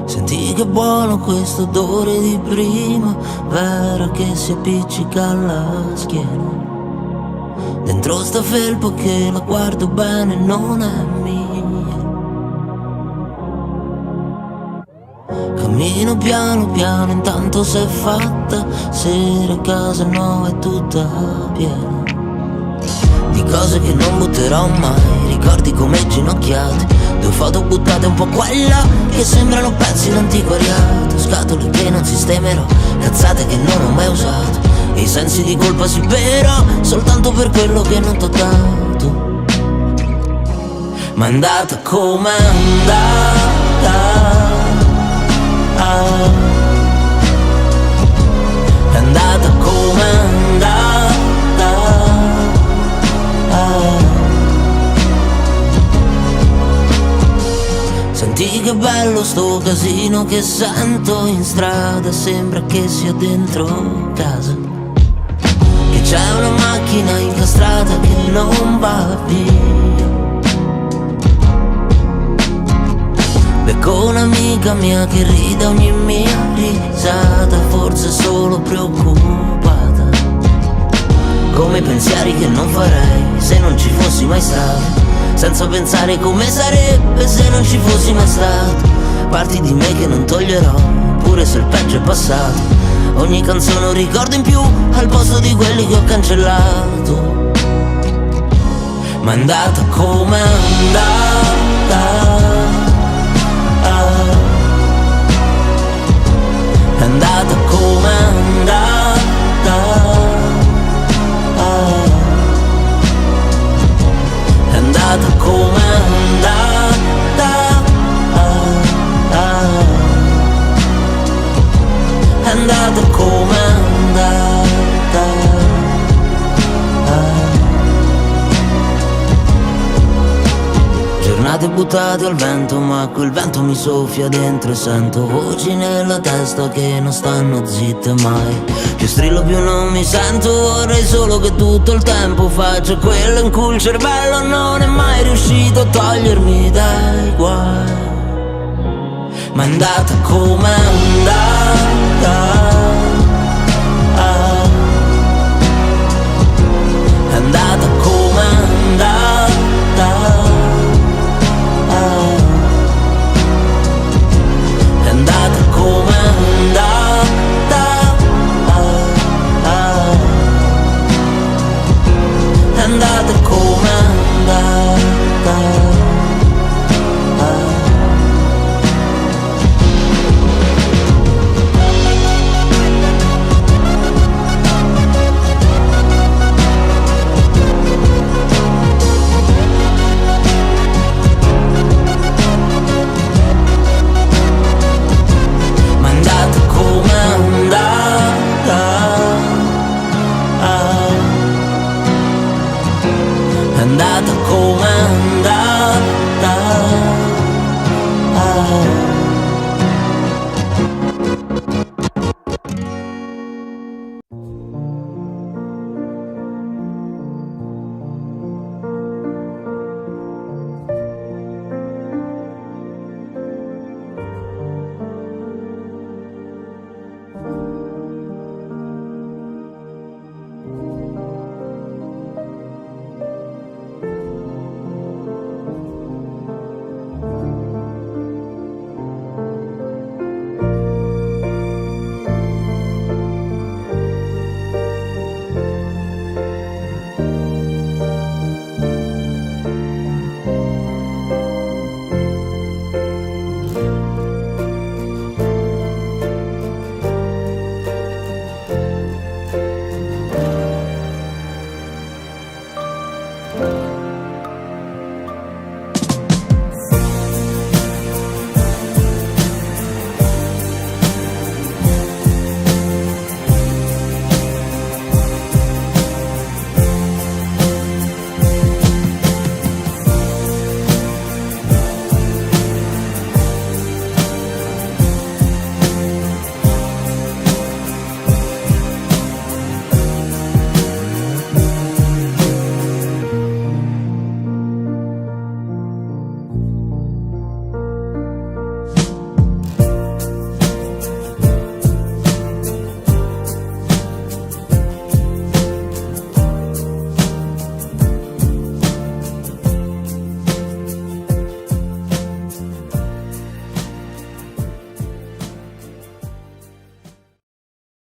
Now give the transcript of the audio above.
Senti che buono questo odore di prima, vera che si appiccica alla schiena. Dentro sta felpa che la guardo bene non è mia. Cammino piano piano, intanto s'è fatta sera, casa nuova è tutta piena di cose che non butterò mai, ricordi come ginocchiate, 2 foto buttate un po' qua e là che sembrano pezzi d'antiquariato, scatole che non sistemerò, cazzate che non ho mai usato, e i sensi di colpa si però soltanto per quello che non t'ho dato. Ma è andata come è andata, è andata come è andata. Senti che bello sto casino che sento in strada, sembra che sia dentro casa, che c'è una macchina incastrata che non va via. Becco un'amica mia che ride ogni mia risata, forse solo preoccupata, come pensieri che non farei se non ci fossi mai stato, senza pensare come sarebbe se non ci fossi mai stato. Parti di me che non toglierò, pure se il peggio è passato. Ogni canzone un ricordo in più al posto di quelli che ho cancellato. Ma è andata come è andata, è andata come è andata, è andata come è andata, è andata come è andata. Giornate buttate al vento, ma quel vento mi soffia dentro e sento voci nella testa che non stanno zitte mai. Più strillo più non mi sento, vorrei solo che tutto il tempo faccia quello in cui il cervello non è mai riuscito a togliermi dai guai. Ma è andata come è andata,